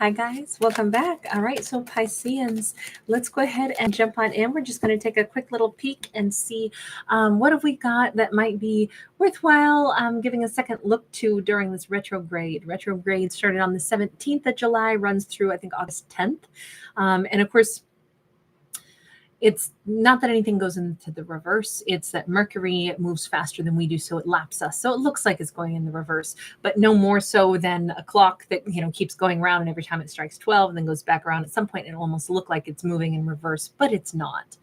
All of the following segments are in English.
Hi guys, welcome back. All right, so Pisceans, let's go ahead and jump on in. We're just going to take a quick little peek and see what have we got that might be worthwhile giving a second look to during this retrograde. Retrograde started on the 17th of July, runs through I think August 10th, and of course it's not that anything goes into the reverse. It's that Mercury moves faster than we do, so it laps us. So it looks like it's going in the reverse, but no more so than a clock that keeps going around, and every time it strikes 12 and then goes back around. At some point, it'll almost look like it's moving in reverse, but it's not.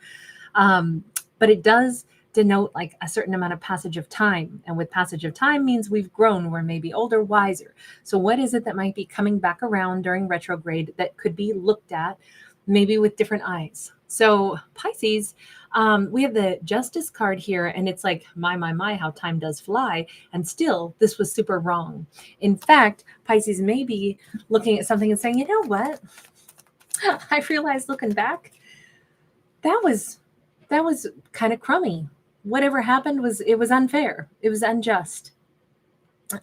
But it does denote like a certain amount of passage of time, and with passage of time means we've grown, we're maybe older, wiser. So what is it that might be coming back around during retrograde that could be looked at maybe with different eyes? So Pisces, we have the Justice card here, and it's like, my, how time does fly. And still, this was super wrong. In fact, Pisces may be looking at something and saying, you know what? I realized looking back, that was kind of crummy. Whatever happened was unfair. It was unjust.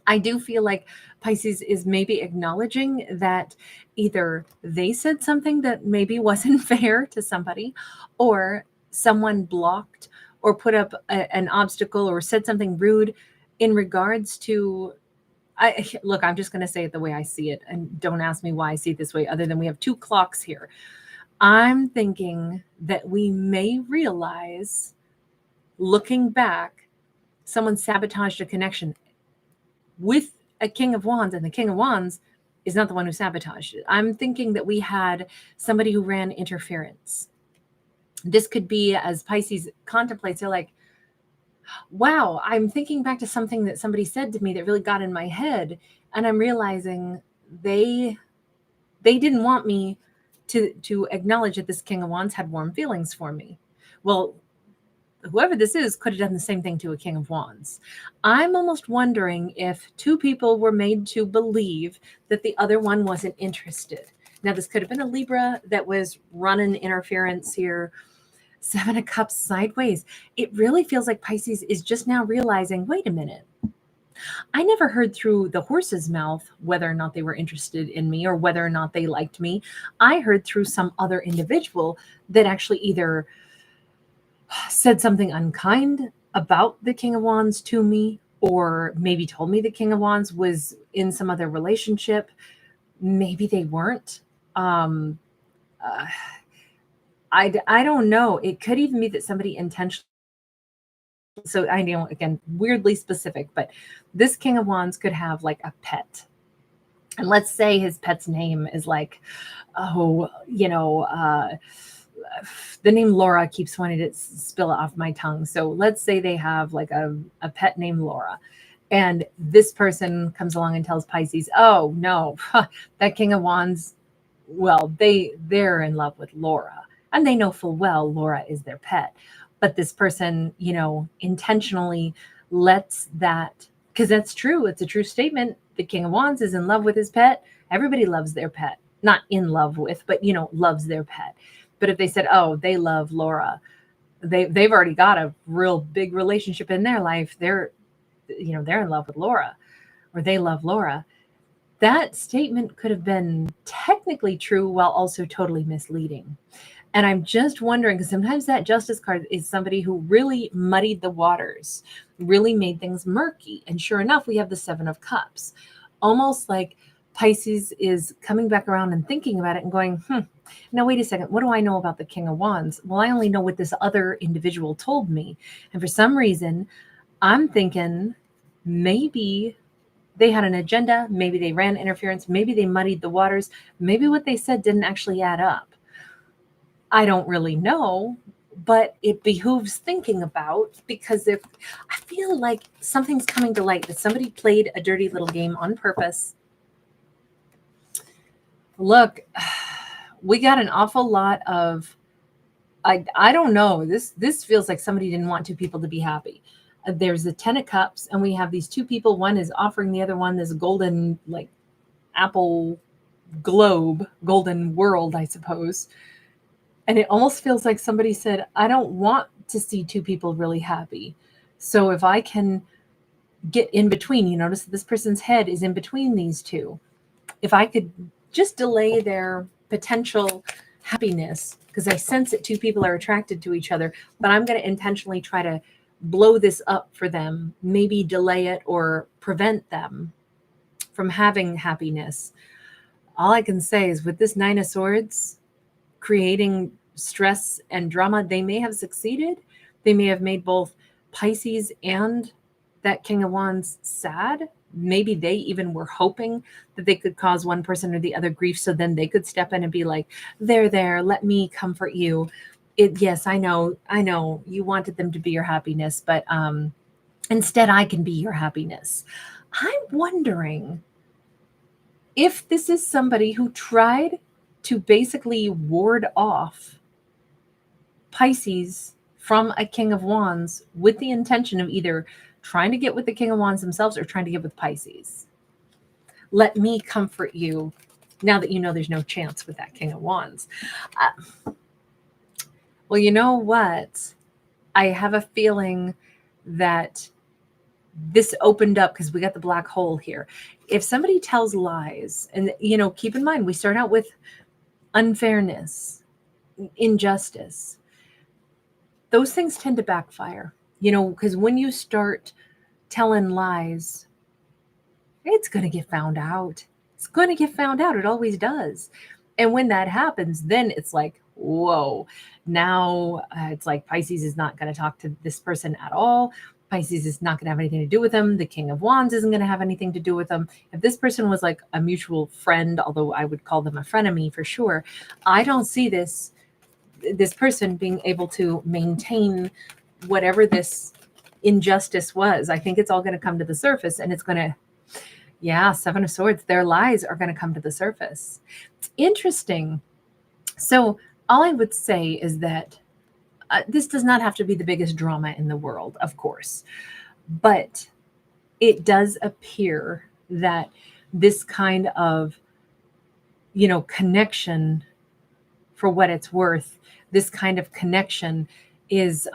I do feel like Pisces is maybe acknowledging that either they said something that maybe wasn't fair to somebody, or someone blocked or put up an obstacle or said something rude in regards to, I'm just going to say it the way I see it, and don't ask me why I see it this way, other than we have two clocks here. I'm thinking that we may realize, looking back, someone sabotaged a connection with a King of Wands, and the King of Wands is not the one who sabotaged it. I'm thinking that we had somebody who ran interference. This could be, as Pisces contemplates, they're like, wow, I'm thinking back to something that somebody said to me that really got in my head, and I'm realizing they didn't want me to acknowledge that this King of Wands had warm feelings for me. Well, whoever this is could have done the same thing to a King of Wands. I'm almost wondering if two people were made to believe that the other one wasn't interested. Now, this could have been a Libra that was running interference here. Seven of Cups sideways. It really feels like Pisces is just now realizing, wait a minute. I never heard through the horse's mouth whether or not they were interested in me or whether or not they liked me. I heard through some other individual that actually either said something unkind about the King of Wands to me, or maybe told me the King of Wands was in some other relationship. Maybe they weren't. I don't know. It could even be that somebody intentionally. So I know, again, weirdly specific, but this King of Wands could have like a pet. And let's say his pet's name is like, the name Laura keeps wanting to spill off my tongue. So let's say they have like a pet named Laura, and this person comes along and tells Pisces, oh no, that King of Wands, well, they're in love with Laura, and they know full well Laura is their pet. But this person, intentionally lets that, because that's true. It's a true statement. The King of Wands is in love with his pet. Everybody loves their pet. Not in love with, but, loves their pet. But if they said, oh, they love Laura, they've already got a real big relationship in their life. They're in love with Laura, or they love Laura. That statement could have been technically true while also totally misleading. And I'm just wondering, because sometimes that Justice card is somebody who really muddied the waters, really made things murky. And sure enough, we have the Seven of Cups, almost like Pisces is coming back around and thinking about it and going, now wait a second, what do I know about the King of Wands? Well, I only know what this other individual told me. And for some reason, I'm thinking maybe they had an agenda, maybe they ran interference, maybe they muddied the waters, maybe what they said didn't actually add up. I don't really know, but it behooves thinking about, because if I feel like something's coming to light, that somebody played a dirty little game on purpose. Look, we got an awful lot of, I don't know, this feels like somebody didn't want two people to be happy. There's the Ten of Cups, and we have these two people. One is offering the other one this golden, like, apple globe, golden world, I suppose. And it almost feels like somebody said, I don't want to see two people really happy. So if I can get in between, you notice that this person's head is in between these two. If I could just delay their potential happiness, because I sense that two people are attracted to each other, but I'm going to intentionally try to blow this up for them, maybe delay it or prevent them from having happiness. All I can say is with this Nine of Swords creating stress and drama, they may have succeeded. They may have made both Pisces and that King of Wands sad. Maybe they even were hoping that they could cause one person or the other grief, so then they could step in and be like, there, let me comfort you. Yes, I know you wanted them to be your happiness, but instead I can be your happiness. I'm wondering if this is somebody who tried to basically ward off Pisces from a King of Wands with the intention of either trying to get with the King of Wands themselves or trying to get with Pisces. Let me comfort you now that you know there's no chance with that King of Wands. Well, you know what? I have a feeling that this opened up because we got the black hole here. If somebody tells lies, and keep in mind, we start out with unfairness, injustice. Those things tend to backfire, because when you start telling lies, it's going to get found out. It's going to get found out. It always does. And when that happens, then it's like, whoa, now it's like Pisces is not going to talk to this person at all. Pisces is not going to have anything to do with them. The King of Wands isn't going to have anything to do with them. If this person was like a mutual friend, although I would call them a frenemy for sure, I don't see this person being able to maintain whatever this injustice was. I think it's all going to come to the surface, and it's going to, Seven of Swords, their lies are going to come to the surface. It's interesting. So all I would say is that this does not have to be the biggest drama in the world, of course, but it does appear that this kind of, connection, for what it's worth, this kind of connection is,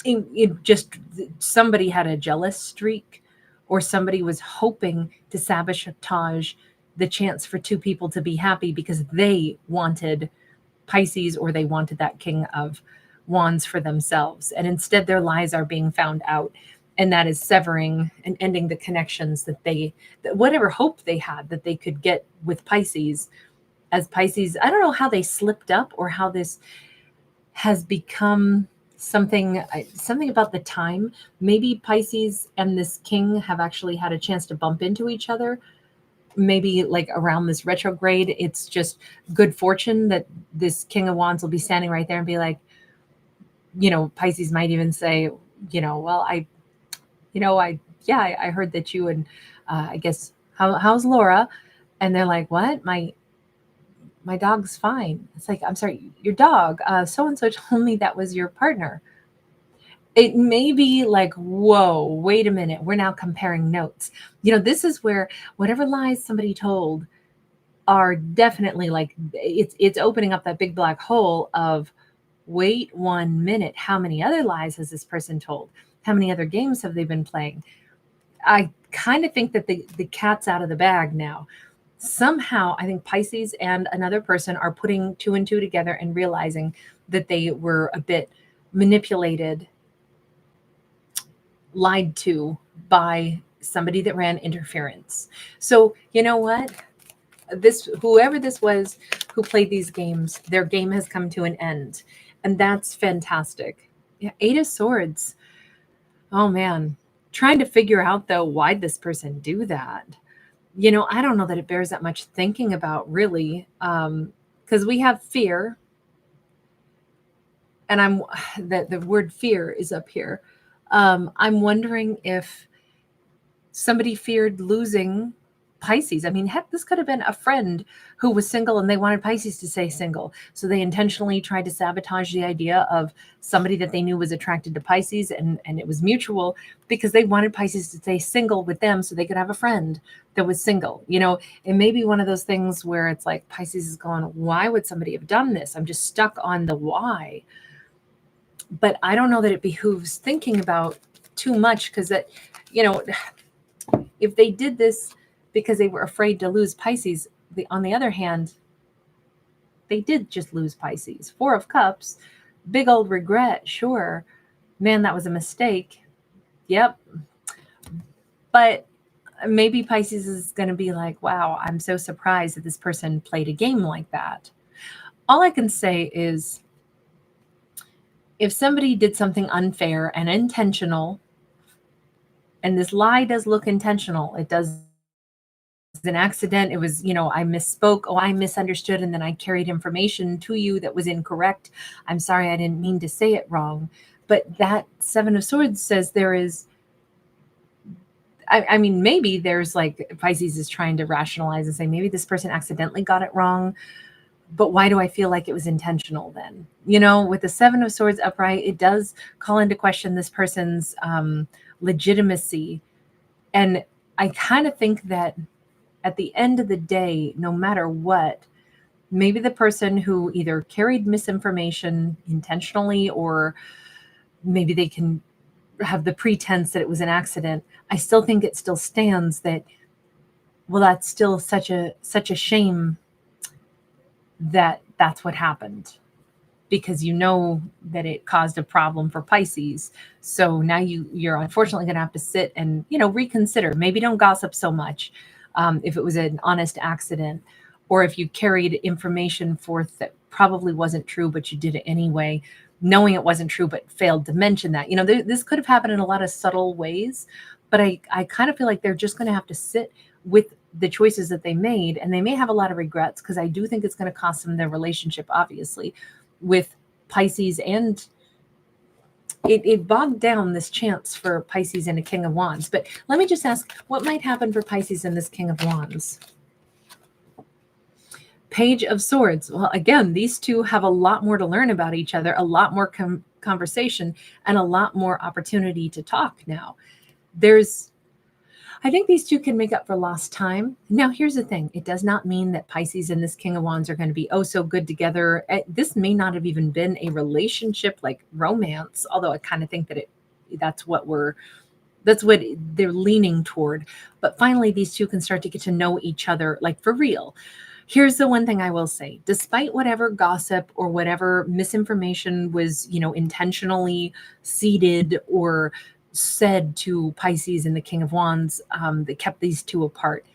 it just, somebody had a jealous streak, or somebody was hoping to sabotage the chance for two people to be happy because they wanted Pisces or they wanted that King of Wands for themselves. And instead their lies are being found out. And that is severing and ending the connections that whatever hope they had that they could get with Pisces. As Pisces, I don't know how they slipped up or how this has become something about the time. Maybe Pisces and this king have actually had a chance to bump into each other. Maybe like around this retrograde, it's just good fortune that this King of Wands will be standing right there and be like, Pisces might even say, well, I heard that you and I guess how's Laura? And they're like, what? My dog's fine. It's like, I'm sorry, your dog, so-and-so told me that was your partner. It may be like, whoa, wait a minute. We're now comparing notes. This is where whatever lies somebody told are definitely like, it's opening up that big black hole of, wait 1 minute. How many other lies has this person told? How many other games have they been playing? I kind of think that the cat's out of the bag now. Somehow, I think Pisces and another person are putting two and two together and realizing that they were a bit manipulated, lied to by somebody that ran interference. So you know what? Whoever this was who played these games, their game has come to an end. And that's fantastic. Yeah, Eight of Swords. Oh man. Trying to figure out though, why'd this person do that? I don't know that it bears that much thinking about really. Because we have fear. And the word fear is up here. I'm wondering if somebody feared losing Pisces. I mean, heck, this could have been a friend who was single and they wanted Pisces to stay single. So they intentionally tried to sabotage the idea of somebody that they knew was attracted to Pisces, and it was mutual because they wanted Pisces to stay single with them so they could have a friend that was single. It may be one of those things where it's like Pisces is going, why would somebody have done this? I'm just stuck on the why. But I don't know that it behooves thinking about too much, because that, if they did this because they were afraid to lose Pisces. On the other hand, they did just lose Pisces. 4 of Cups, big old regret, sure. Man, that was a mistake. Yep. But maybe Pisces is going to be like, wow, I'm so surprised that this person played a game like that. All I can say is if somebody did something unfair and intentional, and this lie does look intentional, it does an accident, it was, I misspoke, oh, I misunderstood, and then I carried information to you that was incorrect. I'm sorry, I didn't mean to say it wrong. But that 7 of Swords says there is, I mean, maybe there's like Pisces is trying to rationalize and say, maybe this person accidentally got it wrong, but why do I feel like it was intentional then? With the 7 of Swords upright, it does call into question this person's legitimacy. And I kind of think that at the end of the day, no matter what, maybe the person who either carried misinformation intentionally, or maybe they can have the pretense that it was an accident, I still think it still stands that, well, that's still such a shame that that's what happened, because that it caused a problem for Pisces. So now you're unfortunately going to have to sit and, reconsider. Maybe don't gossip so much if it was an honest accident, or if you carried information forth that probably wasn't true, but you did it anyway, knowing it wasn't true, but failed to mention that. This could have happened in a lot of subtle ways, but I kind of feel like they're just going to have to sit with the choices that they made, and they may have a lot of regrets, because I do think it's going to cost them their relationship, obviously, with Pisces. And it bogged down this chance for Pisces and a King of Wands. But let me just ask, what might happen for Pisces and this King of Wands? Page of Swords. Well, again, these two have a lot more to learn about each other, a lot more conversation, and a lot more opportunity to talk now. I think these two can make up for lost time. Now, here's the thing. It does not mean that Pisces and this King of Wands are going to be oh so good together. This may not have even been a relationship like romance, although I kind of think that that's what they're leaning toward. But finally, these two can start to get to know each other, like for real. Here's the one thing I will say. Despite whatever gossip or whatever misinformation was, intentionally seeded or said to Pisces and the King of Wands, that kept these two apart,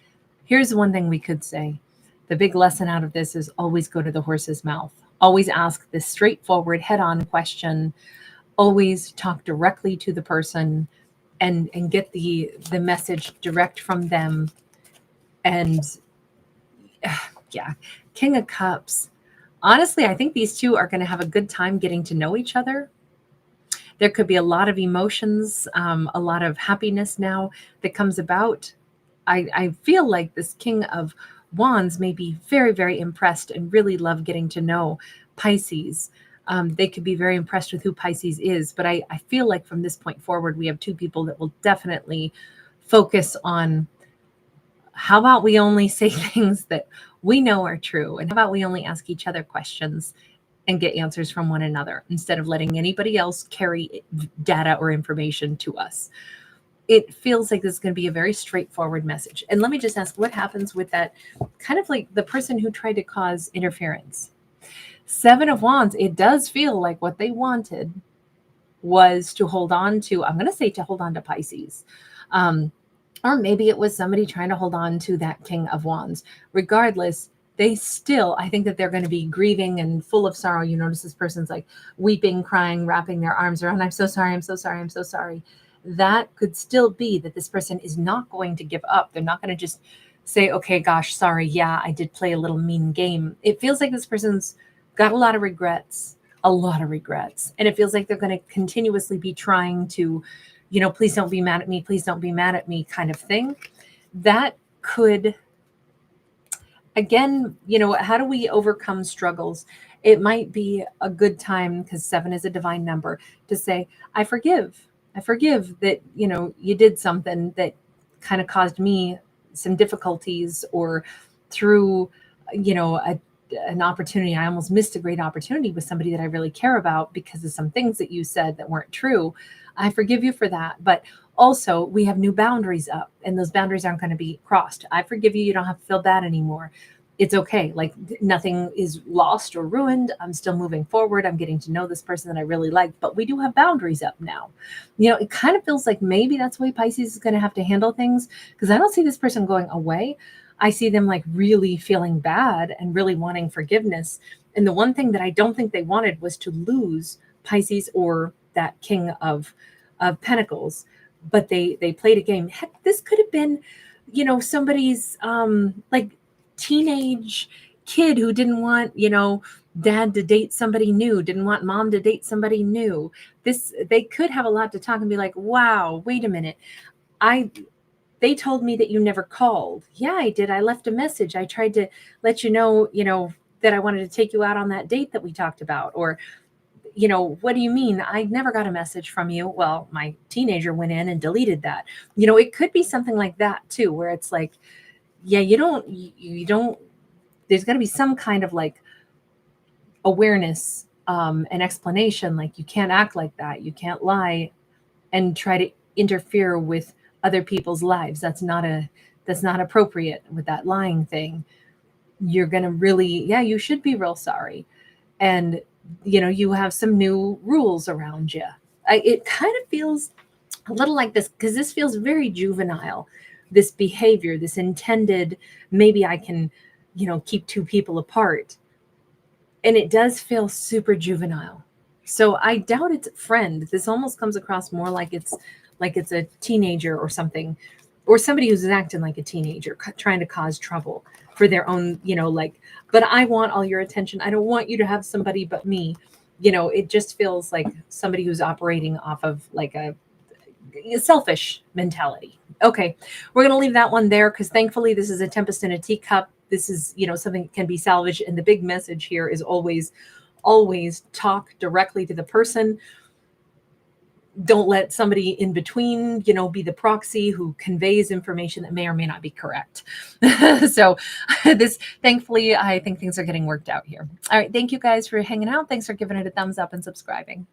here's the one thing we could say. The big lesson out of this is always go to the horse's mouth. Always ask this straightforward, head-on question. Always talk directly to the person and get the message direct from them. And yeah, King of Cups. Honestly, I think these two are going to have a good time getting to know each other. There could be a lot of emotions, a lot of happiness now that comes about. I feel like this King of Wands may be very, very impressed and really love getting to know Pisces. They could be very impressed with who Pisces is. But I feel like from this point forward, we have two people that will definitely focus on, how about we only say things that we know are true? And how about we only ask each other questions and get answers from one another, instead of letting anybody else carry data or information to us? It feels like this is going to be a very straightforward message. And let me just ask, what happens with that kind of like the person who tried to cause interference? 7 of Wands, it does feel like what they wanted was to hold on to, I'm going to say to hold on to Pisces. Or maybe it was somebody trying to hold on to that King of Wands. Regardless, they still, I think that they're going to be grieving and full of sorrow. You notice this person's like weeping, crying, wrapping their arms around, I'm so sorry, I'm so sorry, I'm so sorry. That could still be that this person is not going to give up. They're not going to just say, okay, gosh, sorry, yeah, I did play a little mean game. It feels like this person's got a lot of regrets. And it feels like they're going to continuously be trying to, please don't be mad at me. Please don't be mad at me kind of thing. That could, again, how do we overcome struggles? It might be a good time, because 7 is a divine number, to say, I forgive that, you did something that kind of caused me some difficulties, or through, an opportunity. I almost missed a great opportunity with somebody that I really care about because of some things that you said that weren't true. I forgive you for that. But Also, we have new boundaries up, and those boundaries aren't going to be crossed. I forgive you. You don't have to feel bad anymore. It's okay. Like nothing is lost or ruined. I'm still moving forward. I'm getting to know this person that I really like, but we do have boundaries up now. It kind of feels like maybe that's the way Pisces is going to have to handle things, because I don't see this person going away. I see them like really feeling bad and really wanting forgiveness. And the one thing that I don't think they wanted was to lose Pisces or that King of Pentacles, but they played a game. Heck, this could have been, somebody's like teenage kid who didn't want, dad to date somebody new, didn't want mom to date somebody new. They could have a lot to talk and be like, wow, wait a minute. They told me that you never called. Yeah, I did. I left a message. I tried to let you know, that I wanted to take you out on that date that we talked about. Or, what do you mean? I never got a message from you. Well, my teenager went in and deleted that. It could be something like that too, where it's like, yeah, you don't, there's got to be some kind of like awareness, and explanation. Like you can't act like that. You can't lie and try to interfere with other people's lives. That's not appropriate with that lying thing. You're going to really, yeah, you should be real sorry. And, you have some new rules around you. It kind of feels a little like this, because this feels very juvenile, this behavior, this intended, maybe I can, keep two people apart. And it does feel super juvenile. So I doubt it's a friend. This almost comes across more like it's a teenager or something, or somebody who's acting like a teenager, trying to cause trouble for their own, but I want all your attention. I don't want you to have somebody but me. It just feels like somebody who's operating off of like a selfish mentality. Okay, we're going to leave that one there, because thankfully this is a tempest in a teacup. This is, something that can be salvaged. And the big message here is always talk directly to the person. Don't let somebody in between, be the proxy who conveys information that may or may not be correct. So thankfully, I think things are getting worked out here. All right. Thank you guys for hanging out. Thanks for giving it a thumbs up and subscribing.